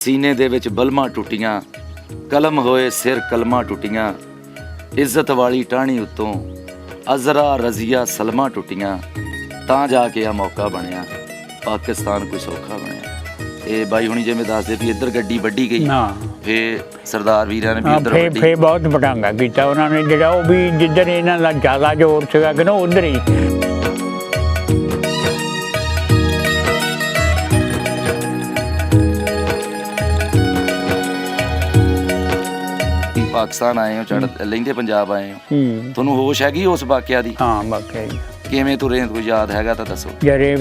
सीने दे विच बलमां टुटियां, कलम होए सिर कलमां टुटियां, इज्जत वाली टाहनी उत्तों अजरा रजिया सलमां टुटियां, तां जाके आ मौका बनिया पाकिस्तान कोई सौखा बनिया। ਇਹ ਬਾਈ ਹੁਣੀ ਜਿਵੇਂ ਦੱਸਦੇ ਵੀ ਇੱਧਰ ਗੱਡੀ ਵੱਢੀ ਗਈ, ਫੇਰ ਸਰਦਾਰ ਵੀਰਾਂ ਨੇ ਵੀ ਇੱਧਰ ਵੱਢੀ, ਫੇਰ ਬਹੁਤ ਵਡਾਂਗਾ ਕੀਤਾ ਉਹਨਾਂ ਨੇ, ਜਿਹੜਾ ਉਹ ਵੀ ਜਿੱਧਰ ਇਹਨਾਂ ਦਾ ਜ਼ਿਆਦਾ ਜ਼ੋਰ ਸੀਗਾ ਕਿ ਨਾ ਉੱਧਰ ਹੀ। ਪਾਕਿਸਤਾਨ ਆਏ ਹੋ, ਚੜ ਲਹਿੰਦੇ ਪੰਜਾਬ ਆਏ ਹੋ, ਤੁਹਾਨੂੰ ਹੋਸ਼ ਹੈਗੀ ਉਸ ਵਾਕਿਆ ਦੀ? ਹਾਂ ਵਾਕਿਆ ਜੀ। ਕਿਵੇਂ ਤੁਰੇ, ਕੋਈ ਯਾਦ ਹੈਗਾ ਤਾਂ ਦੱਸੋ। ਜਰੇ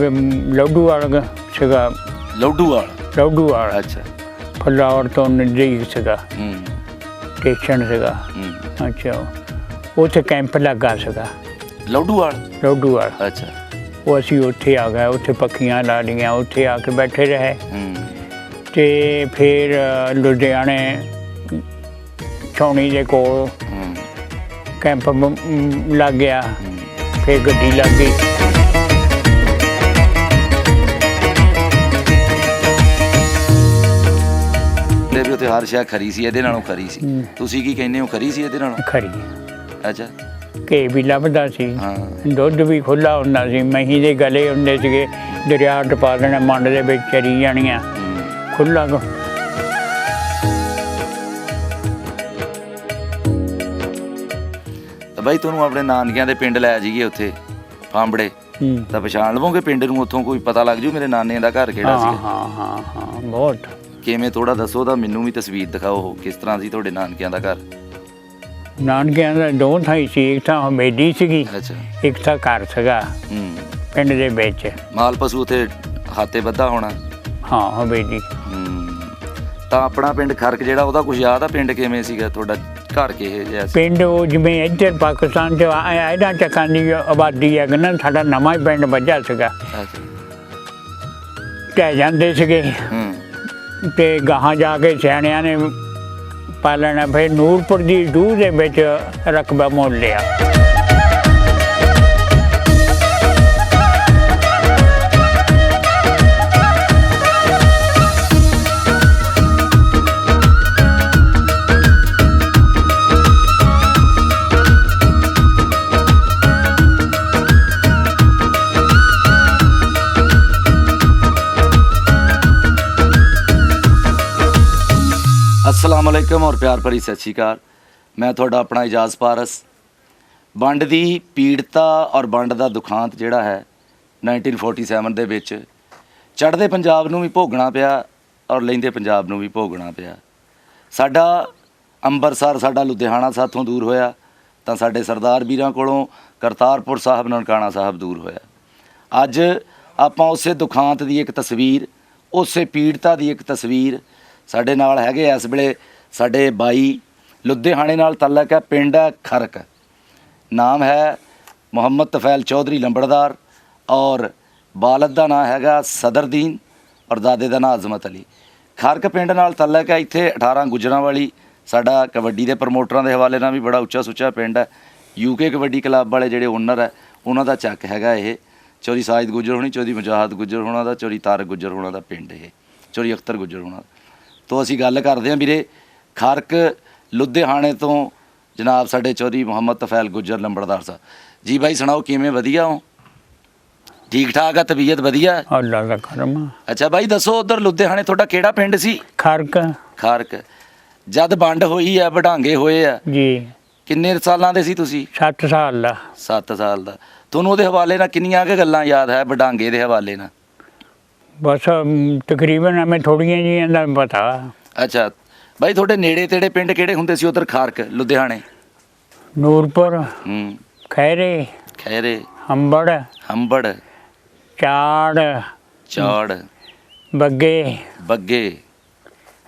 ਲੋਡੂਵਾਲ ਸੀਗਾ, ਲੋਡੂਵਾਲ ਅੱਛਾ, ਫਲਾਵਰ ਤੋਂ ਨਜ਼ਦੀਕ ਸੀਗਾ ਸਟੇਸ਼ਨ ਸੀਗਾ। ਅੱਛਾ, ਉੱਥੇ ਕੈਂਪ ਲੱਗਾ ਸੀਗਾ ਲੋਡੂਵਾਲ। ਅੱਛਾ, ਉਹ ਅਸੀਂ ਉੱਥੇ ਆ ਗਏ, ਉੱਥੇ ਪੱਖੀਆਂ ਲਾ ਲਈਆਂ, ਉੱਥੇ ਆ ਕੇ ਬੈਠੇ ਰਹੇ। ਤੇ ਫਿਰ ਲੁਧਿਆਣੇ ਛਾਉਣੀ ਦੇ ਕੋਲ ਕੈਂਪ ਲੱਗ ਗਿਆ, ਫਿਰ ਗੱਡੀ ਲੱਗ ਗਈ। ਵੀ ਉੱਥੇ ਹਰ ਸ਼ੈ ਖਰੀ ਸੀ, ਇਹਦੇ ਨਾਲੋਂ ਖਰੀ ਸੀ। ਤੁਸੀਂ ਕੀ ਕਹਿੰਦੇ ਹੋ, ਖਰੀ ਸੀ ਇਹਦੇ ਨਾਲੋਂ? ਖਰੀ। ਅੱਛਾ, ਘੇ ਵੀ ਲੱਭਦਾ ਸੀ, ਦੁੱਧ ਵੀ ਖੁੱਲ੍ਹਾ ਹੁੰਦਾ ਸੀ, ਮਹੀਂ ਦੇ ਗਲੇ ਹੁੰਦੇ ਸੀਗੇ, ਦਰਿਆ ਟਪਾ ਦੇਣਾ, ਮੰਡ ਦੇ ਵਿੱਚ ਚਰੀ ਜਾਣੀਆਂ ਖੁੱਲ੍ਹਾ। ਬਾਈ ਤੁਹਾਨੂੰ ਆਪਣੇ ਨਾਨਕਿਆਂ ਦੇ ਪਿੰਡ ਲੈ ਜਾਈਏ ਉੱਥੇ ਫਾਂਬੜੇ, ਤਾਂ ਪਛਾਣ ਲਵੋਗੇ ਪਿੰਡ ਨੂੰ? ਉੱਥੋਂ ਕੋਈ ਪਤਾ ਲੱਗ ਜੂ ਮੇਰੇ ਨਾਨੇ ਦਾ ਘਰ ਕਿਹੜਾ ਸੀ? ਹਾਂ ਬਹੁਤ। ਕਿਵੇਂ, ਥੋੜਾ ਦੱਸੋ ਤਾਂ ਮੈਨੂੰ ਵੀ ਤਸਵੀਰ ਦਿਖਾਓ, ਕਿਸ ਤਰ੍ਹਾਂ ਸੀ ਤੁਹਾਡੇ ਨਾਨਕਿਆਂ ਦਾ ਘਰ? ਨਾਨਕਿਆਂ ਦਾ ਦੋ ਥਾਂ ਸੀ, ਇੱਕ ਥਾਂ ਹਵੇਲੀ ਸੀਗੀ, ਇੱਕ ਥਾਂ ਘਰ ਸੀਗਾ ਪਿੰਡ ਦੇ ਵਿੱਚ। ਮਾਲ ਪਸ਼ੂ ਉੱਥੇ ਹਾਤੇ ਬੱਧਾ ਹੋਣਾ? ਹਾਂ ਹਵੇਲੀ। ਤਾਂ ਆਪਣਾ ਪਿੰਡ ਖਰਕ ਜਿਹੜਾ, ਉਹਦਾ ਕੁਝ ਯਾਦ ਆ? ਪਿੰਡ ਕਿਵੇਂ ਸੀਗਾ ਤੁਹਾਡਾ, ਘਰ ਕਿਹੋ ਜਿਹਾ ਸੀ? ਪਿੰਡ ਉਹ ਜਿਵੇਂ ਇੱਧਰ ਪਾਕਿਸਤਾਨ 'ਚ ਇਹਨਾਂ ਚੱਕਾਂ ਦੀ ਆਬਾਦੀ ਹੈ ਨਾ, ਸਾਡਾ ਨਵਾਂ ਹੀ ਪਿੰਡ ਵੱਜਾ ਸੀਗਾ, ਢਹਿ ਜਾਂਦੇ ਸੀਗੇ ਤੇ ਗਾਹਾਂ ਜਾ ਕੇ ਸਿਆਣਿਆਂ ਨੇ ਪਾਲਣਾ। ਫਿਰ ਨੂਰਪੁਰ ਦੀ ਡੂਹ ਦੇ ਵਿੱਚ ਰਕਬਾ ਮੁੱਲ ਲਿਆ। अस्सलाम वालेकुम और प्यार भरी सत श्री अकाल। मैं थोड़ा अपना इजाज़ पारस। वंड की पीड़ता और वंड का दुखांत जिहड़ा है 1947 ਦੇ ਵਿੱਚ ਚੜ੍ਹਦੇ ਪੰਜਾਬ ਨੂੰ ਵੀ ਭੋਗਣਾ ਪਿਆ ਔਰ ਲਹਿੰਦੇ ਪੰਜਾਬ ਨੂੰ ਵੀ ਭੋਗਣਾ ਪਿਆ। ਸਾਡਾ ਅੰਮ੍ਰਿਤਸਰ, ਸਾਡਾ ਲੁਧਿਆਣਾ ਸਾਥੋਂ ਦੂਰ ਹੋਇਆ, ਤਾਂ ਸਾਡੇ ਸਰਦਾਰ ਵੀਰਾਂ ਕੋਲੋਂ ਕਰਤਾਰਪੁਰ ਸਾਹਿਬ, ਨਨਕਾਣਾ ਸਾਹਿਬ ਦੂਰ ਹੋਇਆ। ਅੱਜ ਆਪਾਂ ਉਸੇ ਦੁਖਾਂਤ ਦੀ ਇੱਕ ਤਸਵੀਰ, ਉਸੇ ਪੀੜਤਾ ਦੀ ਇੱਕ ਤਸਵੀਰ, ਸਾਡੇ ਨਾਲ ਹੈਗੇ ਇਸ ਵੇਲੇ ਸਾਡੇ ਬਾਈ, ਲੁਧਿਆਣੇ ਨਾਲ ਤਾਲੁਕ ਹੈ, ਪਿੰਡ ਹੈ ਖਰਕ, ਨਾਮ ਹੈ ਮੁਹੰਮਦ ਤਫੈਲ ਚੌਧਰੀ ਲੰਬੜਦਾਰ, ਔਰ ਬਾਲਦ ਦਾ ਨਾਂ ਹੈਗਾ ਸਦਰਦੀਨ, ਔਰ ਦਾਦੇ ਦਾ ਨਾਂ ਅਜ਼ਮਤ ਅਲੀ। ਖਰਕ ਪਿੰਡ ਨਾਲ ਤਾਲੁਕ ਹੈ। ਇੱਥੇ 18 ਗੁੱਜਰਾਂ ਵਾਲੀ ਸਾਡਾ ਕਬੱਡੀ ਦੇ ਪ੍ਰਮੋਟਰਾਂ ਦੇ ਹਵਾਲੇ ਨਾਲ ਵੀ ਬੜਾ ਉੱਚਾ ਸੁੱਚਾ ਪਿੰਡ ਹੈ। UK ਕਬੱਡੀ ਕਲੱਬ ਵਾਲੇ ਜਿਹੜੇ ਓਨਰ ਹੈ, ਉਹਨਾਂ ਦਾ ਚੱਕ ਹੈਗਾ ਇਹ। ਚੌਧਰੀ ਸਾਜਿਦ ਗੁੱਜਰ ਹੋਣੀ, ਚੌਧਰੀ ਮੁਜਾਹਦ ਗੁੱਜਰ ਹੋਣਾ ਦਾ, ਚੌਧਰੀ ਤਾਰਕ ਗੁੱਜਰ ਹੋਣਾ ਦਾ ਪਿੰਡ ਇਹ, ਚੌਧਰੀ ਅਖਤਰ ਗੁੱਜਰ ਹੋਣਾ। ਤੋਂ ਅਸੀਂ ਗੱਲ ਕਰਦੇ ਹਾਂ ਵੀਰੇ ਖਰਕ ਲੁਧਿਆਣੇ ਤੋਂ ਜਨਾਬ ਸਾਡੇ ਚੌਧਰੀ ਮੁਹੰਮਦ ਤਫੈਲ ਗੁੱਜਰ ਲੰਬੜਦਾਰ ਸਾਹਿਬ ਜੀ। ਬਾਈ ਸੁਣਾਓ, ਕਿਵੇਂ? ਵਧੀਆ ਹੋ? ਠੀਕ ਠਾਕ ਆ? ਤਬੀਅਤ ਵਧੀਆ? ਅੱਲਾ ਦਾ ਕਰਮ। ਅੱਛਾ ਬਾਈ ਦੱਸੋ, ਉਧਰ ਲੁਧਿਆਣੇ ਤੁਹਾਡਾ ਕਿਹੜਾ ਪਿੰਡ ਸੀ? ਖਰਕ। ਜਦ ਵੰਡ ਹੋਈ ਆ, ਵਡਾਂਗੇ ਹੋਏ ਆ ਜੀ, ਕਿੰਨੇ ਸਾਲਾਂ ਦੇ ਸੀ ਤੁਸੀਂ? 7 ਸਾਲ ਦਾ। 7 ਸਾਲ ਦਾ। ਤੁਹਾਨੂੰ ਉਹਦੇ ਹਵਾਲੇ ਨਾਲ ਕਿੰਨੀਆਂ ਕੁ ਗੱਲਾਂ ਯਾਦ ਹੈ ਵਡਾਂਗੇ ਦੇ ਹਵਾਲੇ ਨਾਲ? ਬਸ ਤਕਰੀਬਨ ਹਮੇ ਥੋੜੀਆਂ ਜਿਹੀਆਂ ਦਾ ਪਤਾ। ਅੱਛਾ ਬਾਈ, ਤੁਹਾਡੇ ਨੇੜੇ ਤੇੜੇ ਪਿੰਡ ਕਿਹੜੇ ਹੁੰਦੇ ਸੀ ਉਧਰ ਖਰਕ ਲੁਧਿਆਣੇ? ਨੂਰਪੁਰ, ਖੈਰੇ, ਹੰਬੜ, ਚਾੜ, ਬੱਗੇ,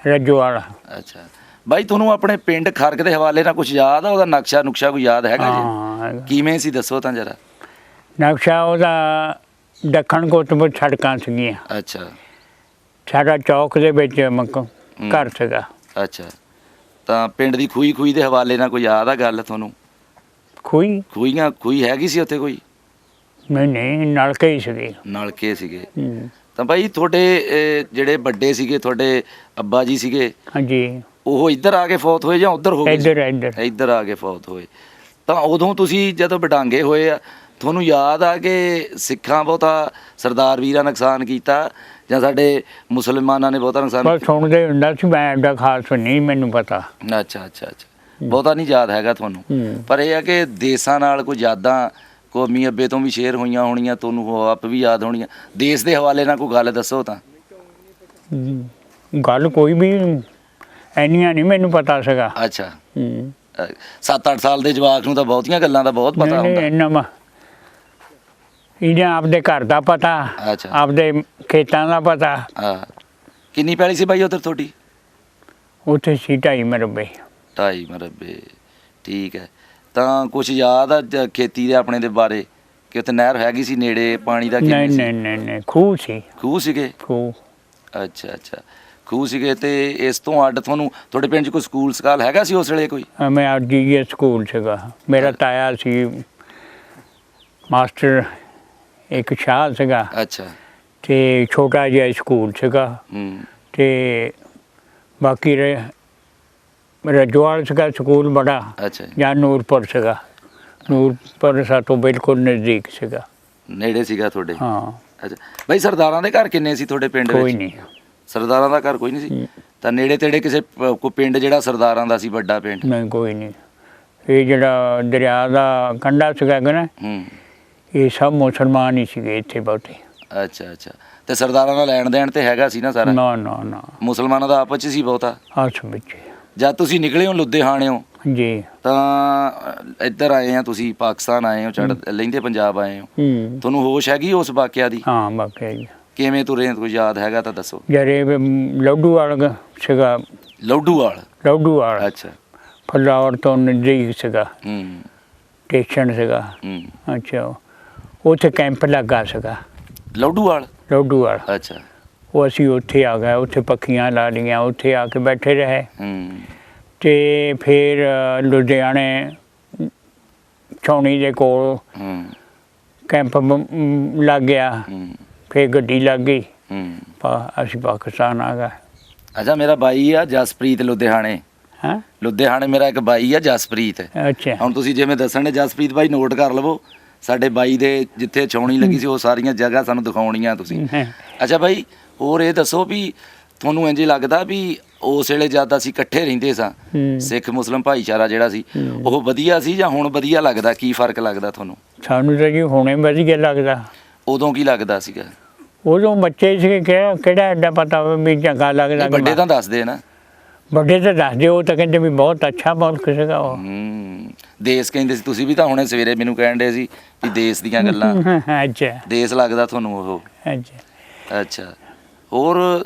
ਰਜਵਾਲ। ਅੱਛਾ ਬਾਈ, ਤੁਹਾਨੂੰ ਆਪਣੇ ਪਿੰਡ ਖਰਕ ਦੇ ਹਵਾਲੇ ਨਾਲ ਕੁਝ ਯਾਦ ਆ? ਉਹਦਾ ਨਕਸ਼ਾ ਨੁਕਸ਼ਾ ਕੋਈ ਯਾਦ ਹੈਗਾ ਜੀ? ਕਿਵੇਂ ਸੀ ਦੱਸੋ ਤਾਂ ਜਰਾ। ਨਕਸ਼ਾ ਉਹਦਾ ਦੱਖਣ ਕੋਤਮ ਸੜਕਾਂ ਸੀਗੀਆਂ। ਅੱਛਾ, ਸਾਡਾ ਚੌਕ ਦੇ ਵਿੱਚ ਘਰ ਸੀਗਾ। ਅੱਛਾ, ਤਾਂ ਪਿੰਡ ਦੀ ਖੂਹੀ ਦੇ ਹਵਾਲੇ ਨਾਲ ਕੋਈ ਯਾਦ ਆ ਗੱਲ ਤੁਹਾਨੂੰ? ਖੂਹੀ ਹੈਗੀ ਸੀ ਉੱਥੇ ਕੋਈ? ਨਹੀਂ, ਨਲਕੇ ਹੀ ਸੀਗੇ। ਨਲਕੇ ਸੀਗੇ। ਤਾਂ ਬਾਈ ਤੁਹਾਡੇ ਜਿਹੜੇ ਵੱਡੇ ਸੀਗੇ ਤੁਹਾਡੇ ਅੱਬਾ ਜੀ ਸੀਗੇ, ਹਾਂਜੀ ਉਹ ਇੱਧਰ ਆ ਕੇ ਫੌਤ ਹੋਏ ਜਾਂ ਉੱਧਰ ਹੋ ਗਏ ਸੀ? ਇੱਧਰ ਇੱਧਰ ਆ ਕੇ ਫੌਤ ਹੋਏ। ਤਾਂ ਉਦੋਂ ਤੁਸੀਂ ਜਦੋਂ ਵਡਾਂਗੇ ਹੋਏ ਆ, ਤੁਹਾਨੂੰ ਯਾਦ ਆ ਕਿ ਸਿੱਖਾਂ ਬਹੁਤਾ ਸਰਦਾਰ ਵੀਰਾਂ ਨੁਕਸਾਨ ਕੀਤਾ ਜਾਂ ਸਾਡੇ ਮੁਸਲਮਾਨਾਂ ਨੇ ਬਹੁਤਾ ਨੁਕਸਾਨ ਬਸ ਸੁਣਦੇ ਹੁੰਦਾ ਸੀ, ਮੈਂ ਐਡਾ ਖਾਸ ਨਹੀਂ ਮੈਨੂੰ ਪਤਾ। ਅੱਛਾ ਅੱਛਾ ਅੱਛਾ, ਬਹੁਤਾ ਨਹੀਂ ਯਾਦ ਹੈਗਾ ਤੁਹਾਨੂੰ। ਪਰ ਇਹ ਆ ਕਿ ਦੇਸਾਂ ਨਾਲ ਕੋਈ ਯਾਦਾਂ ਕੌਮੀ ਅੱਬੇ ਤੋਂ ਵੀ ਸ਼ੇਅਰ ਹੋਈਆਂ ਹੋਣੀਆਂ, ਤੁਹਾਨੂੰ ਉਹ ਆਪ ਵੀ ਯਾਦ ਹੋਣੀਆਂ। ਦੇਸ਼ ਦੇ ਹਵਾਲੇ ਨਾਲ ਕੋਈ ਗੱਲ ਦੱਸੋ ਤਾਂ। ਗੱਲ ਕੋਈ ਵੀ ਇੰਨੀਆਂ ਨਹੀਂ ਮੈਨੂੰ ਪਤਾ ਸੀਗਾ। ਅੱਛਾ 7-8 ਸਾਲ ਦੇ ਜਵਾਕ ਨੂੰ ਤਾਂ ਬਹੁਤੀਆਂ ਗੱਲਾਂ ਦਾ ਬਹੁਤ ਪਤਾ ਹੁੰਦਾ। ਇੰਨਾ ਇਹਨਾਂ ਆਪਦੇ ਘਰ ਦਾ ਪਤਾ, ਅੱਛਾ ਆਪਦੇ ਖੇਤਾਂ ਦਾ ਪਤਾ। ਹਾਂ, ਕਿੰਨੀ ਪੈਲੀ ਸੀ ਬਾਈ ਉੱਧਰ ਤੁਹਾਡੀ? ਉੱਥੇ ਸੀ 2.5 ਮਰਬੇ। 2.5 ਮਰਬੇ, ਠੀਕ ਹੈ। ਤਾਂ ਕੁਛ ਯਾਦ ਆ ਖੇਤੀ ਦੇ ਆਪਣੇ ਦੇ ਬਾਰੇ ਕਿ ਉੱਥੇ ਨਹਿਰ ਹੈਗੀ ਸੀ ਨੇੜੇ, ਪਾਣੀ ਦਾ ਕਿਵੇਂ ਸੀ? ਨਹੀਂ ਖੂਹ ਸੀ। ਖੂਹ ਸੀਗੇ? ਖੂਹ। ਅੱਛਾ ਅੱਛਾ, ਖੂਹ ਸੀਗੇ। ਤੇ ਇਸ ਤੋਂ ਅੱਡ ਤੁਹਾਨੂੰ ਤੁਹਾਡੇ ਪਿੰਡ 'ਚ ਕੋਈ ਸਕੂਲ ਸਕਾਲ ਹੈਗਾ ਸੀ ਉਸ ਵੇਲੇ ਕੋਈ? ਮੈਂ ਜੀ ਸਕੂਲ ਸੀਗਾ, ਮੇਰਾ ਤਾਇਆ ਸੀ ਮਾਸਟਰ, ਇੱਕ ਸ਼ਾਹ ਸੀਗਾ। ਅੱਛਾ। ਤੇ ਛੋਟਾ ਜਿਹਾ ਸਕੂਲ ਸੀਗਾ। ਤੇ ਬਾਕੀ ਰਜਵਾਲ ਸੀਗਾ ਸਕੂਲ ਬੜਾ। ਅੱਛਾ। ਜਾਂ ਨੂਰਪੁਰ ਸੀਗਾ। ਨੂਰਪੁਰ ਸਾਤੋਂ ਬਿਲਕੁਲ ਨਜ਼ਦੀਕ ਸੀਗਾ, ਨੇੜੇ ਸੀਗਾ ਤੁਹਾਡੇ? ਹਾਂ। ਅੱਛਾ ਬਾਈ, ਸਰਦਾਰਾਂ ਦੇ ਘਰ ਕਿੰਨੇ ਸੀ ਤੁਹਾਡੇ ਪਿੰਡ ਵਿੱਚ? ਕੋਈ ਨਹੀਂ। ਸਰਦਾਰਾਂ ਦਾ ਘਰ ਕੋਈ ਨਹੀਂ ਸੀ? ਤਾਂ ਨੇੜੇ ਤੇੜੇ ਕਿਸੇ ਕੋਈ ਪਿੰਡ ਜਿਹੜਾ ਸਰਦਾਰਾਂ ਦਾ ਸੀ, ਵੱਡਾ ਪਿੰਡ? ਨਹੀਂ ਕੋਈ ਨਹੀਂ। ਇਹ ਜਿਹੜਾ ਦਰਿਆ ਦਾ ਕੰਢਾ ਸੀਗਾ ਨਾ, ਇਹ ਸਭ ਮੁਸਲਮਾਨ ਹੀ ਸੀਗੇ ਇੱਥੇ ਬਹੁਤੇ। ਅੱਛਾ ਅੱਛਾ, ਤੇ ਸਰਦਾਰਾਂ ਨਾਲ ਲੈਣ ਦੇਣ ਤੇ ਹੈਗਾ ਸੀ ਨਾ ਸਾਰਾ? ਨਾ ਨਾ ਨਾ, ਮੁਸਲਮਾਨਾਂ ਦਾ ਆਪਸ 'ਚ ਸੀ ਬਹੁਤਾ? ਆਪਸ ਵਿੱਚ। ਜਦ ਤੁਸੀਂ ਨਿਕਲੇ ਹੋ ਲੁਧਿਆਣਿਓਂ ਜੀ, ਤਾਂ ਇੱਧਰ ਆਏ ਆ ਤੁਸੀਂ, ਪਾਕਿਸਤਾਨ ਆਏ ਹੋ, ਲਹਿੰਦੇ ਪੰਜਾਬ ਆਏ ਹੋ, ਤੁਹਾਨੂੰ ਹੋਸ਼ ਹੈਗੀ ਉਸ ਵਾਕਿਆ ਦੀ? ਹਾਂ ਵਾਕਿਆ ਜੀ। ਕਿਵੇਂ ਤੁਰੇ, ਕੋਈ ਯਾਦ ਹੈਗਾ ਤਾਂ ਦੱਸੋ। ਜਰੇ ਲੋਡੂਵਾਲ ਸੀਗਾ। ਲੋਡੂਵਾਲ? ਲੋਡੂਵਾਲ ਅੱਛਾ। ਫਲਾਵਰ ਤੋਂ ਨਜ਼ਦੀਕ ਸੀਗਾ, ਸਟੇਸ਼ਨ ਸੀਗਾ। ਅੱਛਾ, ਉੱਥੇ ਕੈਂਪ ਲੱਗਾ ਸੀਗਾ ਲੋਡੂਵਾਲ? ਲੋਡੂਵਾਲ। ਅੱਛਾ। ਉਹ ਅਸੀਂ ਉੱਥੇ ਆ ਗਏ, ਉੱਥੇ ਪੱਖੀਆਂ ਲਾ ਲਈਆਂ, ਉੱਥੇ ਆ ਕੇ ਬੈਠੇ ਰਹੇ। ਤੇ ਫਿਰ ਲੁਧਿਆਣੇ ਛਾਉਣੀ ਦੇ ਕੋਲ ਕੈਂਪ ਲੱਗ ਗਿਆ। ਫਿਰ ਗੱਡੀ ਲੱਗ ਗਈ, ਅਸੀਂ ਪਾਕਿਸਤਾਨ ਆ ਗਏ। ਅੱਛਾ, ਮੇਰਾ ਬਾਈ ਆ ਜਸਪ੍ਰੀਤ ਲੁਧਿਆਣੇ। ਹਾਂ, ਲੁਧਿਆਣੇ ਮੇਰਾ ਇੱਕ ਬਾਈ ਆ ਜਸਪ੍ਰੀਤ। ਅੱਛਾ। ਹੁਣ ਤੁਸੀਂ ਜਿਵੇਂ ਦੱਸਣ ਦੇ ਜਸਪ੍ਰੀਤ ਬਾਈ, ਨੋਟ ਕਰ ਲਵੋ। ਸਾਡੇ ਬਾਈ ਦੇ ਜਿੱਥੇ ਛਾਉਣੀ ਲੱਗੀ ਸੀ ਉਹ ਸਾਰੀਆਂ ਜਗ੍ਹਾ ਸਾਨੂੰ ਦਿਖਾਉਣੀਆਂ ਤੁਸੀਂ। ਅੱਛਾ ਬਾਈ, ਹੋਰ ਇਹ ਦੱਸੋ ਵੀ ਤੁਹਾਨੂੰ ਇੰਝ ਲੱਗਦਾ ਵੀ ਉਸ ਵੇਲੇ ਜਦ ਅਸੀਂ ਇਕੱਠੇ ਰਹਿੰਦੇ ਸਾਂ, ਸਿੱਖ ਮੁਸਲਿਮ ਭਾਈਚਾਰਾ ਜਿਹੜਾ ਸੀ, ਉਹ ਵਧੀਆ ਸੀ ਜਾਂ ਹੁਣ ਵਧੀਆ ਲੱਗਦਾ? ਕੀ ਫਰਕ ਲੱਗਦਾ ਤੁਹਾਨੂੰ? ਸਾਨੂੰ ਤਾਂ ਜੀ ਹੁਣੇ ਵਧੀਆ ਲੱਗਦਾ। ਉਦੋਂ ਕੀ ਲੱਗਦਾ ਸੀਗਾ? ਉਦੋਂ ਬੱਚੇ ਸੀਗੇ, ਕਿਹੜਾ ਐਡਾ ਪਤਾ ਵੀ ਚੰਗਾ ਲੱਗਦਾ। ਵੱਡੇ ਤਾਂ ਦੱਸਦੇ ਨਾ। ਵੱਡੇ ਤਾਂ ਦੱਸਦੇ, ਉਹ ਤਾਂ ਕਹਿੰਦੇ ਵੀ ਬਹੁਤ ਅੱਛਾ ਮੁਲਕ ਸੀਗਾ ਉਹ। ਦੇਸ਼ ਕਹਿੰਦੇ ਸੀ, ਤੁਸੀਂ ਵੀ ਤਾਂ ਹੁਣੇ ਸਵੇਰੇ ਮੈਨੂੰ ਕਹਿਣ ਦੇ ਸੀ ਵੀ ਦੇਸ਼ ਦੀਆਂ ਗੱਲਾਂ। ਅੱਛਾ। ਦੇਸ਼ ਲੱਗਦਾ ਤੁਹਾਨੂੰ ਉਹ? ਅੱਛਾ ਅੱਛਾ। ਹੋਰ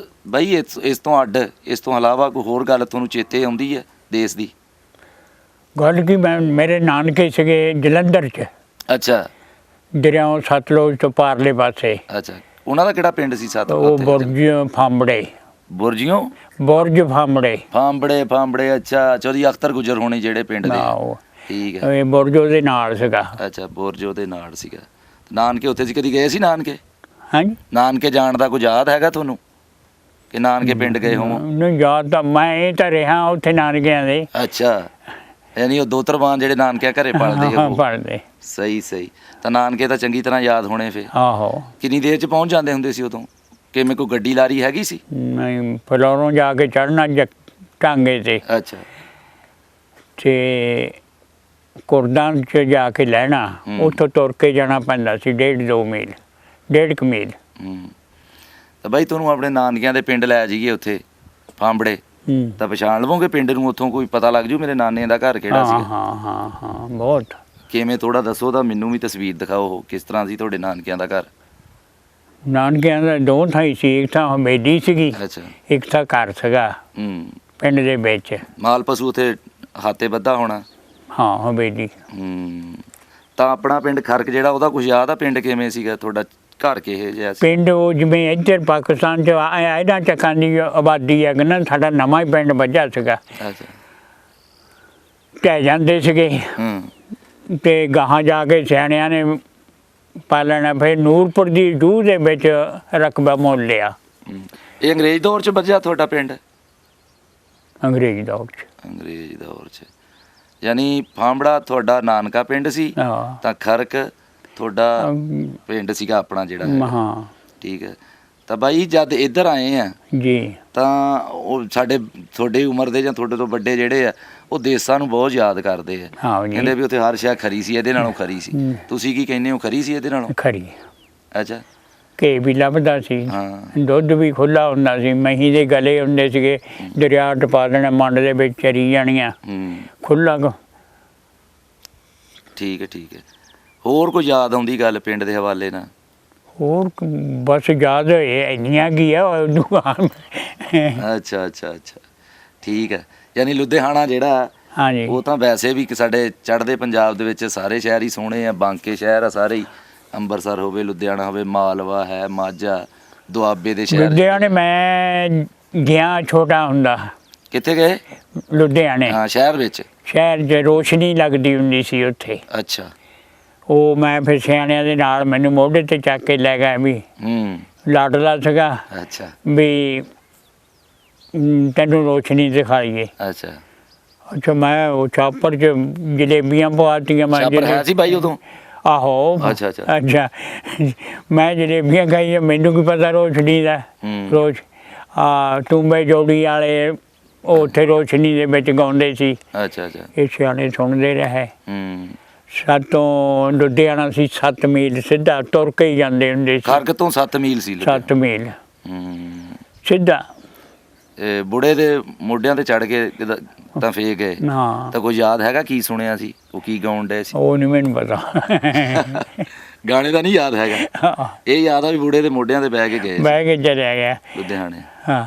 ਬਾਈ, ਇਸ ਤੋਂ ਅੱਡ, ਇਸ ਤੋਂ ਇਲਾਵਾ ਕੋਈ ਹੋਰ ਗੱਲ ਤੁਹਾਨੂੰ ਚੇਤੇ ਆਉਂਦੀ ਹੈ ਦੇਸ਼ ਦੀ? ਗੱਲ ਕੀ, ਮੇਰੇ ਨਾਨਕੇ ਸੀਗੇ ਜਲੰਧਰ 'ਚ। ਅੱਛਾ। ਦਰਿਆਓਂ ਸਤਲੁਜ ਤੋਂ ਪਾਰਲੇ ਪਾਸੇ। ਅੱਛਾ, ਉਹਨਾਂ ਦਾ ਕਿਹੜਾ ਪਿੰਡ ਸੀ? ਉਹ ਬੁਰਜ ਫਾਂਬੜੇ। ਬੁਰਜੀਓ? ਬੁਰਜ ਫਾਂਬੜੇ। ਫਾਂਬੜੇ। ਅੱਛਾ, ਚੌਧਰੀ ਅਖਤਰ ਗੁਜਰ ਹੋਣੀ ਜਿਹੜੇ ਪਿੰਡ ਦੇ। ਠੀਕ ਹੈ। ਇਹ ਬੁਰਜ ਉਹਦੇ ਨਾਲ ਸੀਗਾ। ਅੱਛਾ, ਬੁਰਜ ਉਹਦੇ ਨਾਲ ਸੀਗਾ। ਨਾਨਕੇ ਉੱਥੇ ਸੀ, ਕਦੀ ਗਏ ਸੀ ਨਾਨਕੇ? ਹਾਂਜੀ। ਨਾਨਕੇ ਜਾਣ ਦਾ ਕੋਈ ਯਾਦ ਹੈਗਾ ਤੁਹਾਨੂੰ ਕਿ ਨਾਨਕੇ ਪਿੰਡ ਗਏ ਹੋਵੋ? ਨਹੀਂ ਯਾਦ ਤਾਂ, ਮੈਂ ਇਹ ਤਾਂ ਰਿਹਾ ਉੱਥੇ ਨਾਨਕਿਆਂ ਦੇ। ਅੱਛਾ, ਯਾਨੀ ਉਹ ਦੋਤਰਬਾਨ ਜਿਹੜੇ ਨਾਨਕਿਆਂ ਘਰੇ ਪਲਦੇ? ਹਾਂ, ਪਲਦੇ। ਸਹੀ ਸਹੀ। ਤਾਂ ਨਾਨਕੇ ਤਾਂ ਚੰਗੀ ਤਰ੍ਹਾਂ ਯਾਦ ਹੋਣੇ ਫਿਰ? ਆਹੋ। ਕਿੰਨੀ ਦੇਰ 'ਚ ਪਹੁੰਚ ਜਾਂਦੇ ਹੁੰਦੇ ਸੀ ਉਦੋਂ? ਕਿਵੇਂ ਕੋਈ ਗੱਡੀ ਲਾਰੀ ਹੈਗੀ ਸੀ? ਨਹੀਂ, ਫਲੋਰੋਂ ਜਾ ਕੇ ਚੜ੍ਹਨਾ ਟਾਂਗੇ 'ਤੇ। ਅੱਛਾ। ਤੇ ਕੁਰਦਾਂ 'ਚ ਜਾ ਕੇ ਲੈਣਾ, ਉੱਥੋਂ ਤੁਰ ਕੇ ਜਾਣਾ ਪੈਂਦਾ ਸੀ 1.5-2 ਮੀਲ, 1.5 ਮੀਲ। ਤਾਂ ਬਾਈ ਤੁਹਾਨੂੰ ਆਪਣੇ ਨਾਨਕਿਆਂ ਦੇ ਪਿੰਡ ਲੈ ਜਾਈਏ ਉੱਥੇ ਫਾਂਬੜੇ, ਤਾਂ ਪਛਾਣ ਲਵੋਗੇ ਪਿੰਡ ਨੂੰ? ਉੱਥੋਂ ਕੋਈ ਪਤਾ ਲੱਗ ਜੂ ਮੇਰੇ ਨਾਨੇ ਦਾ ਘਰ ਕਿਹੜਾ ਸੀ? ਹਾਂ ਬਹੁਤ। ਕਿਵੇਂ, ਥੋੜਾ ਦੱਸੋ ਤਾਂ ਮੈਨੂੰ ਵੀ ਤਸਵੀਰ ਦਿਖਾਓ, ਕਿਸ ਤਰ੍ਹਾਂ ਸੀ ਤੁਹਾਡੇ ਨਾਨਕਿਆਂ ਦਾ ਘਰ? ਨਾਨਕਿਆਂ ਦਾ 2 ਥਾਂ ਸੀ, ਇੱਕ ਤਾਂ ਹਵੇਲੀ ਸੀਗੀ। ਅੱਛਾ। ਇੱਕ ਤਾਂ ਘਰ ਸੀਗਾ ਪਿੰਡ ਦੇ ਵਿੱਚ। ਮਾਲ ਪਸ਼ੂ ਉੱਥੇ ਹਾਤੇ ਬੱਧਾ ਹੋਣਾ? ਹਾਂ, ਹਵੇਲੀ। ਤਾਂ ਆਪਣਾ ਪਿੰਡ ਖਰਕ ਜਿਹੜਾ, ਉਹਦਾ ਕੁਝ ਯਾਦ ਆ? ਪਿੰਡ ਕਿਵੇਂ ਸੀਗਾ ਤੁਹਾਡਾ? ਘਰ ਕਿਹੋ ਜਿਹਾ ਸੀ? ਪਿੰਡ ਉਹ ਜਿਵੇਂ ਇੱਧਰ ਪਾਕਿਸਤਾਨ 'ਚ ਇਹਨਾਂ ਚੱਕਾਂ ਦੀ ਆਬਾਦੀ ਹੈ ਨਾ, ਸਾਡਾ ਨਵਾਂ ਹੀ ਪਿੰਡ ਵੱਜਾ ਸੀਗਾ। ਅੱਛਾ। ਢਹਿ ਜਾਂਦੇ ਸੀਗੇ ਤੇ ਗਾਹਾਂ ਜਾ ਕੇ ਸਿਆਣਿਆਂ ਨੇ ਪਾਲਣਾ। ਫਿਰ ਨੂਰਪੁਰ ਦੀ ਜੂਹ ਦੇ ਵਿੱਚ ਰਕਬਾ ਮੁੱਲ ਲਿਆ ਇਹ ਅੰਗਰੇਜ਼ ਦੌਰ 'ਚ ਵੱਜਿਆ ਤੁਹਾਡਾ ਪਿੰਡ? ਅੰਗਰੇਜ਼ੀ ਦੌਰ 'ਚ। ਅੰਗਰੇਜ਼ ਦੌਰ 'ਚ, ਯਾਨੀ ਫਾਂਬੜਾ ਤੁਹਾਡਾ ਨਾਨਕਾ ਪਿੰਡ ਸੀ ਹਾਂ ਤਾਂ ਖਰਕ ਤੁਹਾਡਾ ਪਿੰਡ ਸੀਗਾ ਆਪਣਾ ਜਿਹੜਾ ਹੈ। ਹਾਂ ਠੀਕ ਹੈ। ਤਾਂ ਬਾਈ ਜਦ ਇੱਧਰ ਆਏ ਆ ਜੀ ਤਾਂ ਉਹ ਸਾਡੇ ਤੁਹਾਡੀ ਉਮਰ ਦੇ ਜਾਂ ਤੁਹਾਡੇ ਤੋਂ ਵੱਡੇ ਜਿਹੜੇ ਆ ਉਹ ਦੇਸਾਂ ਨੂੰ ਬਹੁਤ ਯਾਦ ਕਰਦੇ ਆ। ਹਾਂ ਜੀ ਕਹਿੰਦੇ ਵੀ ਉੱਥੇ ਹਰ ਸ਼ੈ ਖਰੀ ਸੀ, ਇਹਦੇ ਨਾਲੋਂ ਖਰੀ ਸੀ। ਤੁਸੀਂ ਕੀ ਕਹਿੰਦੇ ਹੋ, ਖਰੀ ਸੀ ਇਹਦੇ ਨਾਲੋਂ? ਖਰੀ। ਅੱਛਾ। ਘੇ ਵੀ ਲੱਭਦਾ ਸੀ, ਹਾਂ। ਦੁੱਧ ਵੀ ਖੁੱਲਾ ਹੁੰਦਾ ਸੀ, ਮਹੀਂ ਦੇ ਗਲੇ ਹੁੰਦੇ ਸੀਗੇ, ਦਰਿਆ ਟਪਾ ਦੇਣਾ, ਮੰਡ ਦੇ ਵਿੱਚ ਚਰੀ ਜਾਣੀਆਂ ਖੁੱਲਾ। ਠੀਕ ਹੈ, ਠੀਕ ਹੈ। ਹੋਰ ਕੋਈ ਯਾਦ ਆਉਂਦੀ ਗੱਲ ਪਿੰਡ ਦੇ ਹਵਾਲੇ ਨਾਲ? ਹੋਰ ਬਸ ਯਾਦ ਇੰਨੀਆਂ ਕੀ ਆ ਦੁਕਾਨ। ਅੱਛਾ ਅੱਛਾ ਅੱਛਾ, ਠੀਕ ਹੈ। ਯਾਨੀ ਲੁਧਿਆਣਾ ਜਿਹੜਾ ਹਾਂਜੀ ਉਹ ਤਾਂ ਵੈਸੇ ਵੀ ਸਾਡੇ ਚੜ੍ਹਦੇ ਪੰਜਾਬ ਦੇ ਵਿੱਚ ਸਾਰੇ ਸ਼ਹਿਰ ਹੀ ਸੋਹਣੇ ਆ, ਬਾਂਕੇ ਸ਼ਹਿਰ ਆ ਸਾਰੇ ਹੀ, ਅੰਮ੍ਰਿਤਸਰ ਹੋਵੇ, ਲੁਧਿਆਣਾ ਹੋਵੇ, ਮਾਲਵਾ ਹੈ, ਮਾਝਾ, ਦੁਆਬੇ ਦੇ ਸ਼ਹਿਰ। ਲੁਧਿਆਣੇ ਮੈਂ ਗਿਆ ਛੋਟਾ ਹੁੰਦਾ। ਕਿੱਥੇ ਗਏ? ਲੁਧਿਆਣੇ। ਹਾਂ, ਸ਼ਹਿਰ ਵਿੱਚ? ਸ਼ਹਿਰ 'ਚ ਰੋਸ਼ਨੀ ਲੱਗਦੀ ਹੁੰਦੀ ਸੀ ਉੱਥੇ। ਅੱਛਾ। ਉਹ ਮੈਂ ਫਿਰ ਸਿਆਣਿਆਂ ਦੇ ਨਾਲ ਮੈਨੂੰ ਮੋਢੇ ਤੇ ਚੱਕ ਕੇ ਲੈ ਗਿਆ ਵੀ ਲਾਡਲਾ ਸੀਗਾ ਅੱਛਾ ਵੀ ਤੈਨੂੰ ਰੋਸ਼ਨੀ ਦਿਖਾਈਏ। ਅੱਛਾ ਅੱਛਾ। ਮੈਂ ਉਹ ਛਾਪਰ 'ਚ ਜਲੇਬੀਆਂ ਪਵਾਤੀਆਂ। ਮੈਂ ਛਾਪਰ ਹੈ ਸੀ ਬਾਈ ਉਦੋਂ? ਆਹੋ। ਅੱਛਾ ਅੱਛਾ ਅੱਛਾ। ਮੈਂ ਜਲੇਬੀਆਂ ਖਾਈਆਂ, ਮੈਨੂੰ ਕੀ ਪਤਾ ਰੋਸ਼ਨੀ ਦਾ। ਰੋਜ਼ ਟੂੰਬੇ ਜੋੜੀ ਵਾਲੇ ਉਹ ਉੱਥੇ ਰੋਸ਼ਨੀ ਦੇ ਵਿੱਚ ਗਾਉਂਦੇ ਸੀ। ਅੱਛਾ ਅੱਛਾ। ਇਹ ਸਿਆਣੇ ਸੁਣਦੇ ਰਹੇ। ਸਾਤੋਂ ਲੁਧਿਆਣਾ ਸੀ 7 ਮੀਲ ਸਿੱਧਾ ਤੁਰ ਕੇ ਹੀ ਜਾਂਦੇ ਹੁੰਦੇ ਸੀ। ਖਰਕ ਤੋਂ 7 ਮੀਲ ਸੀ? 7 ਮੀਲ ਸਿੱਧਾ। ਬੁੜੇ ਦੇ ਮੋਢਿਆਂ ਤੇ ਚੜ ਕੇ ਤਾਂ ਫੇਰ ਗਏ? ਹਾਂ। ਤਾਂ ਕੋਈ ਯਾਦ ਹੈਗਾ ਕੀ ਸੁਣਿਆ ਸੀ, ਉਹ ਕੀ ਗਾਉਣ ਡਏ ਸੀ? ਉਹ ਨਹੀਂ ਮੈਨੂੰ ਪਤਾ। ਗਾਣੇ ਦਾ ਨਹੀਂ ਯਾਦ ਹੈਗਾ? ਇਹ ਯਾਦ ਆ ਵੀ ਬੁੜੇ ਦੇ ਮੋਢਿਆਂ ਤੇ ਬਹਿ ਕੇ ਗਏ? ਬਹਿ ਕੇ ਚਲਿਆ ਗਿਆ ਲੁਧਿਆਣੇ। ਹਾਂ।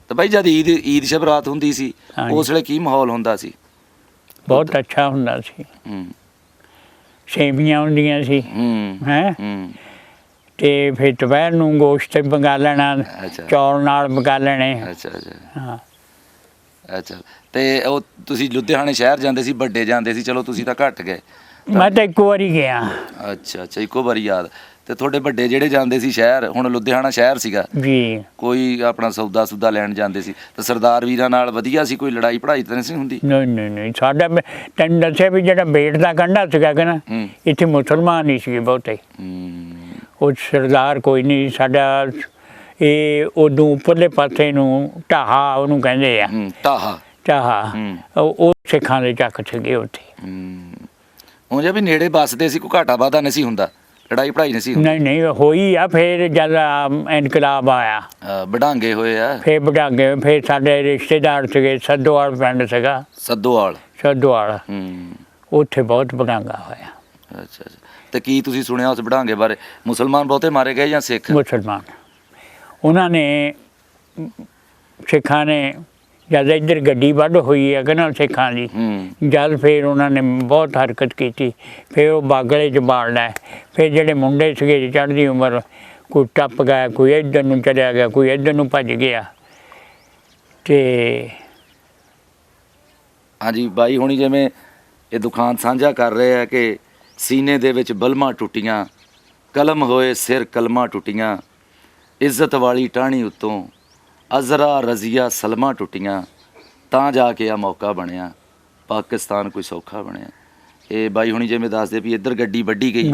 ਤਾਂ ਬਾਈ ਜਦ ਈਦ ਸ਼ਬਰਾਤ ਹੁੰਦੀ ਸੀ ਉਸ ਵੇਲੇ ਕੀ ਮਾਹੌਲ ਹੁੰਦਾ ਸੀ? ਬਹੁਤ ਅੱਛਾ ਹੁੰਦਾ ਸੀ। ਸੇਵੀਆਂ ਹੁੰਦੀਆਂ ਸੀ ਹੈਂ, ਤੇ ਫਿਰ ਦੁਪਹਿਰ ਨੂੰ ਗੋਸ਼ਤ ਪਕਾ ਲੈਣਾ, ਚੌਲ ਨਾਲ ਪਕਾ ਲੈਣੇ। ਅੱਛਾ ਅੱਛਾ। ਹਾਂ। ਅੱਛਾ। ਤੇ ਉਹ ਤੁਸੀਂ ਲੁਧਿਆਣੇ ਸ਼ਹਿਰ ਜਾਂਦੇ ਸੀ, ਵੱਡੇ ਜਾਂਦੇ ਸੀ, ਚਲੋ ਤੁਸੀਂ ਤਾਂ ਘੱਟ ਗਏ। ਮੈਂ ਤਾਂ ਇੱਕ ਵਾਰੀ ਗਿਆ। ਅੱਛਾ ਅੱਛਾ, ਇੱਕੋ ਵਾਰੀ ਯਾਦ। ਤੇ ਤੁਹਾਡੇ ਵੱਡੇ ਜਿਹੜੇ ਜਾਂਦੇ ਸੀ ਸ਼ਹਿਰ, ਹੁਣ ਲੁਧਿਆਣਾ ਸ਼ਹਿਰ ਸੀਗਾ ਜੀ, ਕੋਈ ਆਪਣਾ ਸੌਦਾ ਸੁਦਾ ਲੈਣ ਜਾਂਦੇ ਸੀ ਤਾਂ ਸਰਦਾਰ ਵੀਰਾਂ ਨਾਲ ਵਧੀਆ ਸੀ? ਕੋਈ ਲੜਾਈ ਪੜਾਈ ਤਾਂ ਨਹੀਂ ਸੀ ਹੁੰਦੀ? ਨਹੀਂ ਨਹੀਂ ਨਹੀਂ। ਸਾਡਾ ਤੈਨੂੰ ਦੱਸਿਆ ਵੀ ਜਿਹੜਾ ਬੇਟ ਦਾ ਕੰਢਾ ਸੀਗਾ ਕਿ ਨਾ, ਇੱਥੇ ਮੁਸਲਮਾਨ ਨਹੀਂ ਸੀਗੇ ਬਹੁਤੇ। ਉਹ ਸਰਦਾਰ ਕੋਈ ਨਹੀਂ ਸਾਡਾ। ਇਹ ਉਦੋਂ ਉੱਪਰਲੇ ਪਾਸੇ ਨੂੰ ਢਾਹਾ ਉਹਨੂੰ ਕਹਿੰਦੇ ਆ। ਢਾਹਾ? ਢਾਹਾ ਉਹ ਸਿੱਖਾਂ ਦੇ ਚੱਕ ਸੀਗੇ ਉੱਥੇ। ਉਹ ਜੇ ਵੀ ਨੇੜੇ ਵੱਸਦੇ ਸੀ, ਕੋਈ ਘਾਟਾ ਵਾਧਾ ਨਹੀਂ ਸੀ ਹੁੰਦਾ, ਲੜਾਈ ਪੜਾਈ ਨਹੀਂ ਸੀ ਹੁੰਦੀ? ਨਹੀਂ ਨਹੀਂ ਹੋਈ ਆ। ਫਿਰ ਜਦ ਇਨਕਲਾਬ ਆਇਆ ਵਡਾਂਗੇ ਹੋਏ ਆ? ਫਿਰ ਵਡਾਂਗੇ। ਫਿਰ ਸਾਡੇ ਰਿਸ਼ਤੇਦਾਰ ਸੀਗੇ, ਸੱਦੋਵਾਲ ਪਿੰਡ ਸੀਗਾ। ਸੱਦੋਵਾਲ? ਸੱਦੋਵਾਲ। ਉੱਥੇ ਬਹੁਤ ਵਡਾਂਗਾ ਹੋਇਆ। ਅੱਛਾ ਅੱਛਾ। ਤੇ ਕੀ ਤੁਸੀਂ ਸੁਣਿਆ ਉਸ ਵਡਾਂਗੇ ਬਾਰੇ? ਮੁਸਲਮਾਨ ਬਹੁਤੇ ਮਾਰੇ ਗਏ ਜਾਂ ਸਿੱਖ? ਮੁਸਲਮਾਨ। ਉਹਨਾਂ ਨੇ ਸਿੱਖਾਂ ਨੇ ਜਦ ਇੱਧਰ ਗੱਡੀ ਵੱਢ ਹੋਈ ਹੈ ਕਿ ਨਾ ਸਿੱਖਾਂ ਦੀ, ਜਦ ਫਿਰ ਉਹਨਾਂ ਨੇ ਬਹੁਤ ਹਰਕਤ ਕੀਤੀ। ਫਿਰ ਉਹ ਬਾਗਲੇ 'ਚ ਬਾੜਨਾ। ਫਿਰ ਜਿਹੜੇ ਮੁੰਡੇ ਸੀਗੇ ਚੜ੍ਹਦੀ ਉਮਰ, ਕੋਈ ਟੱਪ ਗਿਆ, ਕੋਈ ਇੱਧਰ ਨੂੰ ਚਲਿਆ ਗਿਆ, ਕੋਈ ਇੱਧਰ ਨੂੰ ਭੱਜ ਗਿਆ। ਤੇ ਹਾਂਜੀ ਬਾਈ ਹੁਣੀ ਜਿਵੇਂ ਇਹ ਦੁਖਾਂਤ ਸਾਂਝਾ ਕਰ ਰਹੇ ਆ ਕਿ ਸੀਨੇ ਦੇ ਵਿੱਚ ਬਲਮਾਂ ਟੁੱਟੀਆਂ, ਕਲਮ ਹੋਏ ਸਿਰ ਕਲਮਾਂ ਟੁੱਟੀਆਂ, ਇੱਜ਼ਤ ਵਾਲੀ ਟਾਹਣੀ ਉੱਤੋਂ ਅਜ਼ਰਾ ਰਜ਼ੀਆ ਸਲਮਾਂ ਟੁੱਟੀਆਂ, ਤਾਂ ਜਾ ਕੇ ਆ ਮੌਕਾ ਬਣਿਆ, ਪਾਕਿਸਤਾਨ ਕੋਈ ਸੌਖਾ ਬਣਿਆ। ਇਹ ਬਾਈ ਹੁਣੀ ਜਿਵੇਂ ਦੱਸਦੇ ਵੀ ਇੱਧਰ ਗੱਡੀ ਵੱਢੀ ਗਈ,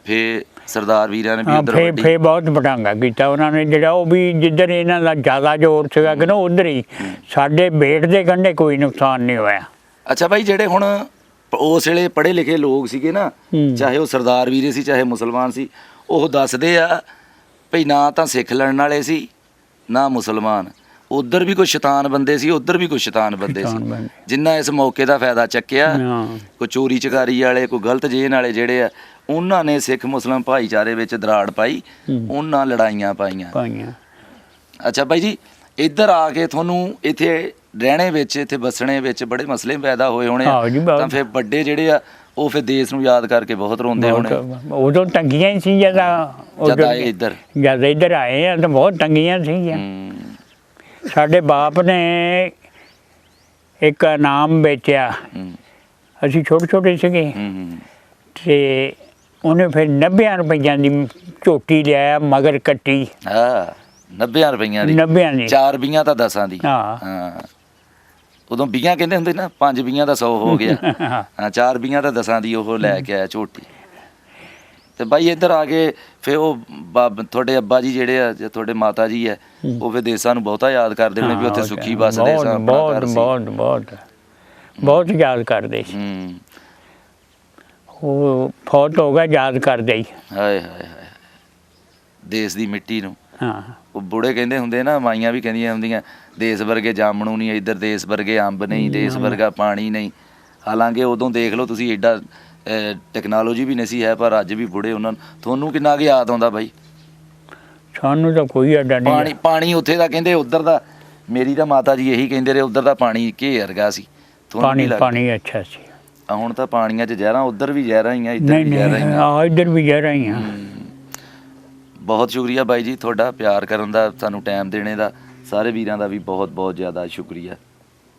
ਫਿਰ ਸਰਦਾਰ ਵੀਰਾਂ ਨੇ ਵੀ ਉੱਧਰ ਵੱਢੀ। ਫਿਰ ਬਹੁਤ ਵਡਾਂਗਾ ਕੀਤਾ ਉਹਨਾਂ ਨੇ। ਜਿਹੜਾ ਉਹ ਵੀ ਜਿੱਧਰ ਇਹਨਾਂ ਦਾ ਜ਼ਿਆਦਾ ਜ਼ੋਰ ਸੀਗਾ ਕਿ ਨਾ ਉੱਧਰ ਹੀ। ਸਾਡੇ ਬੇਟ ਦੇ ਕੰਢੇ ਕੋਈ ਨੁਕਸਾਨ ਨਹੀਂ ਹੋਇਆ। ਅੱਛਾ ਬਾਈ, ਜਿਹੜੇ ਹੁਣ ਉਸ ਵੇਲੇ ਪੜ੍ਹੇ ਲਿਖੇ ਲੋਕ ਸੀਗੇ ਨਾ, ਚਾਹੇ ਉਹ ਸਰਦਾਰ ਵੀਰੇ ਸੀ ਚਾਹੇ ਮੁਸਲਮਾਨ ਸੀ, ਉਹ ਦੱਸਦੇ ਆ ਭਈ ਨਾ ਤਾਂ ਸਿੱਖ ਲੜਨ ਵਾਲੇ ਸੀ ਨਾ ਮੁਸਲਮਾਨ। ਉੱਧਰ ਵੀ ਕੋਈ ਸ਼ੈਤਾਨ ਬੰਦੇ ਸੀ, ਉੱਧਰ ਵੀ ਕੋਈ ਸ਼ੈਤਾਨ ਬੰਦੇ ਸੀ, ਜਿਨ੍ਹਾਂ ਇਸ ਮੌਕੇ ਦਾ ਫਾਇਦਾ ਚੱਕਿਆ। ਕੋਈ ਚੋਰੀ ਚਕਾਰੀ ਵਾਲੇ, ਕੋਈ ਗਲਤ ਜੇਨ ਵਾਲੇ ਜਿਹੜੇ ਆ, ਉਹਨਾਂ ਨੇ ਸਿੱਖ ਮੁਸਲਿਮ ਭਾਈਚਾਰੇ ਵਿੱਚ ਦਰਾੜ ਪਾਈ, ਉਹਨਾਂ ਲੜਾਈਆਂ ਪਾਈਆਂ। ਅੱਛਾ ਬਾਈ ਜੀ, ਇੱਧਰ ਆ ਕੇ ਤੁਹਾਨੂੰ ਇੱਥੇ ਰਹਿਣੇ ਵਿੱਚ, ਇੱਥੇ ਵਸਣੇ ਵਿੱਚ ਬੜੇ ਮਸਲੇ ਪੈਦਾ ਹੋਏ ਹੋਣੇ, ਤਾਂ ਫਿਰ ਵੱਡੇ ਜਿਹੜੇ ਆ ਉਹ ਫਿਰ ਦੇਸ਼ ਨੂੰ ਯਾਦ ਕਰਕੇ ਬਹੁਤ ਰੋਂਦੇ ਹੋਣੇ? ਉਦੋਂ ਤੰਗੀਆਂ ਹੀ ਸੀ ਜਦ ਇੱਧਰ ਆਏ ਆ ਤਾਂ ਬਹੁਤ ਤੰਗੀਆਂ ਸੀਗੀਆਂ। ਸਾਡੇ ਬਾਪ ਨੇ ਇੱਕ ਨਾਮ ਵੇਚਿਆ, ਅਸੀਂ ਛੋਟੇ ਛੋਟੇ ਸੀਗੇ, ਤੇ ਉਹਨੇ ਫਿਰ 90 ਰੁਪਈਆਂ ਦੀ ਝੋਟੀ ਲਿਆਇਆ ਮਗਰ ਕੱਟੀ ਹਾਂ 90 ਰੁਪਈਆਂ ਦੀ 90 ਦੀ 4 20 ਤਾਂ 10 ਦੀ ਹਾਂ ਹਾਂ ਉਦੋਂ 20 ਕਹਿੰਦੇ ਹੁੰਦੇ ਨਾ 5 20 ਦਾ 100 ਹੋ ਗਿਆ ਹਾਂ 4 20 ਤਾਂ 10 ਦੀ ਉਹ ਲੈ ਕੇ ਆਇਆ ਝੋਟੀ। ਤੇ ਬਾਈ ਇੱਧਰ ਆ ਕੇ ਫਿਰ ਉਹ ਤੁਹਾਡੇ ਅੱਬਾ ਜੀ ਜਿਹੜੇ ਆ ਜਾਂ ਤੁਹਾਡੇ ਮਾਤਾ ਜੀ ਹੈ ਉਹ ਫਿਰ ਦੇਸਾਂ ਨੂੰ ਬਹੁਤਾ ਯਾਦ ਕਰਦੇ ਹੋਣੇ ਵੀ ਉੱਥੇ ਸੁੱਖੀ ਵੱਸਦੇ ਸਾਂ, ਆਪਣਾ ਬਹੁਤ ਘਰ ਸੀ। ਬਹੁਤ ਬਹੁਤ ਬਹੁਤ ਯਾਦ ਕਰਦੇ ਸੀ। ਉਹ ਫੌਤ ਹੋ ਗਿਆ ਯਾਦ ਕਰਦੇ ਹੀ। ਹਾਏ ਹਾਏ ਹਾਏ ਦੇਸ ਦੀ ਮਿੱਟੀ ਨੂੰ। ਹਾਂ ਉਹ ਬੁੜੇ ਕਹਿੰਦੇ ਹੁੰਦੇ ਨਾ, ਮਾਈਆਂ ਵੀ ਕਹਿੰਦੀਆਂ ਹੁੰਦੀਆਂ ਦੇਸ ਵਰਗੇ ਜਾਮਣੂ ਨਹੀਂ, ਇੱਧਰ ਦੇਸ ਵਰਗੇ ਅੰਬ ਨਹੀਂ, ਦੇਸ ਵਰਗਾ ਪਾਣੀ ਨਹੀਂ। ਹਾਲਾਂਕਿ ਉਦੋਂ ਦੇਖ ਲਓ ਤੁਸੀਂ ਐਡਾ ਟੈਕਨੋਲੋਜੀ ਵੀ ਨਹੀਂ ਸੀ ਹੈ, ਪਰ ਅੱਜ ਵੀ ਬੁੜੇ ਉਹਨਾਂ ਨੂੰ। ਤੁਹਾਨੂੰ ਕਿੰਨਾ ਕੁ ਯਾਦ ਆਉਂਦਾ ਬਾਈ? ਸਾਨੂੰ ਤਾਂ ਕੋਈ ਅੱਡਾ ਨਹੀਂ। ਪਾਣੀ ਉੱਥੇ ਦਾ ਕਹਿੰਦੇ ਉੱਧਰ ਦਾ, ਮੇਰੀ ਤਾਂ ਮਾਤਾ ਜੀ ਇਹੀ ਕਹਿੰਦੇ ਰਹੇ, ਉੱਧਰ ਦਾ ਪਾਣੀ ਘੇ ਵਰਗਾ ਸੀ। ਪਾਣੀ ਅੱਛਾ ਸੀ। ਹੁਣ ਤਾਂ ਪਾਣੀਆਂ 'ਚ ਜ਼ਹਿਰਾਂ, ਉੱਧਰ ਵੀ ਜ਼ਹਿਰਾਂ ਹੀ ਆ, ਇੱਧਰ ਵੀ ਜ਼ਹਿਰਾਂ ਹੀ ਆ। ਹਾਂ ਇੱਧਰ ਵੀ ਜ਼ਹਿਰਾਂ ਹੀ ਆ। ਬਹੁਤ ਸ਼ੁਕਰੀਆ ਬਾਈ ਜੀ ਤੁਹਾਡਾ ਪਿਆਰ ਕਰਨ ਦਾ, ਸਾਨੂੰ ਟਾਈਮ ਦੇਣੇ ਦਾ। ਸਾਰੇ ਵੀਰਾਂ ਦਾ ਵੀ ਬਹੁਤ ਬਹੁਤ ਜ਼ਿਆਦਾ ਸ਼ੁਕਰੀਆ।